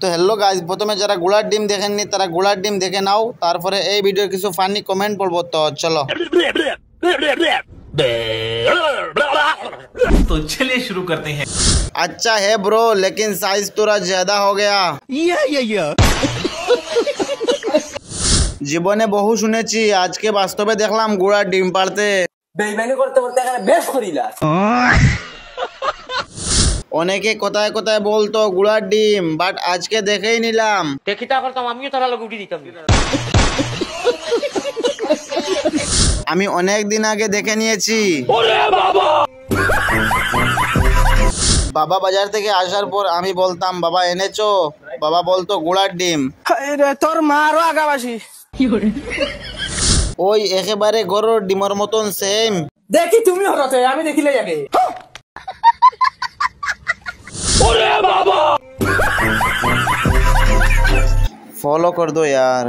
তো hello guys, প্রথমে যারা ঘোড়ার ডিম দেখেননি তারা ঘোড়ার ডিম দেখে নাও, তারপরে এই ভিডিওর কিছু ফানি কমেন্ট পড়বো। তো চলো। तो चलिए शुरू करते हैं। अच्छा है ब्रो, लेकिन साइज थोड़ा ज्यादा हो गया। জীবনে বহু শুনেছি, আজকে বাস্তবে দেখলাম ঘোড়ার ডিম পাড়তে। বেইমানি করতে করতে এখানে বেশ করিলা। অনেকে কোথায় কোথায় বলতো ঘোড়ার ডিম, বাট আজকে দেখেই নিলাম। দেখিতা করতাম আমিও তারা লোক উঠি দিতাম। আমি অনেক দিন আগে দেখে নিয়েছি। বাবা বাজার থেকে আসার পর আমি বলতাম বাবা এনেছো, বাবা বলতো ঘোড়ার ডিম। তোর মারও আগাবাসি ওই একেবারে গরুর ডিমের মতন সেম। দেখি তুমি হঠাৎ আমি দেখিলে আগে। फॉलो कर दो यार।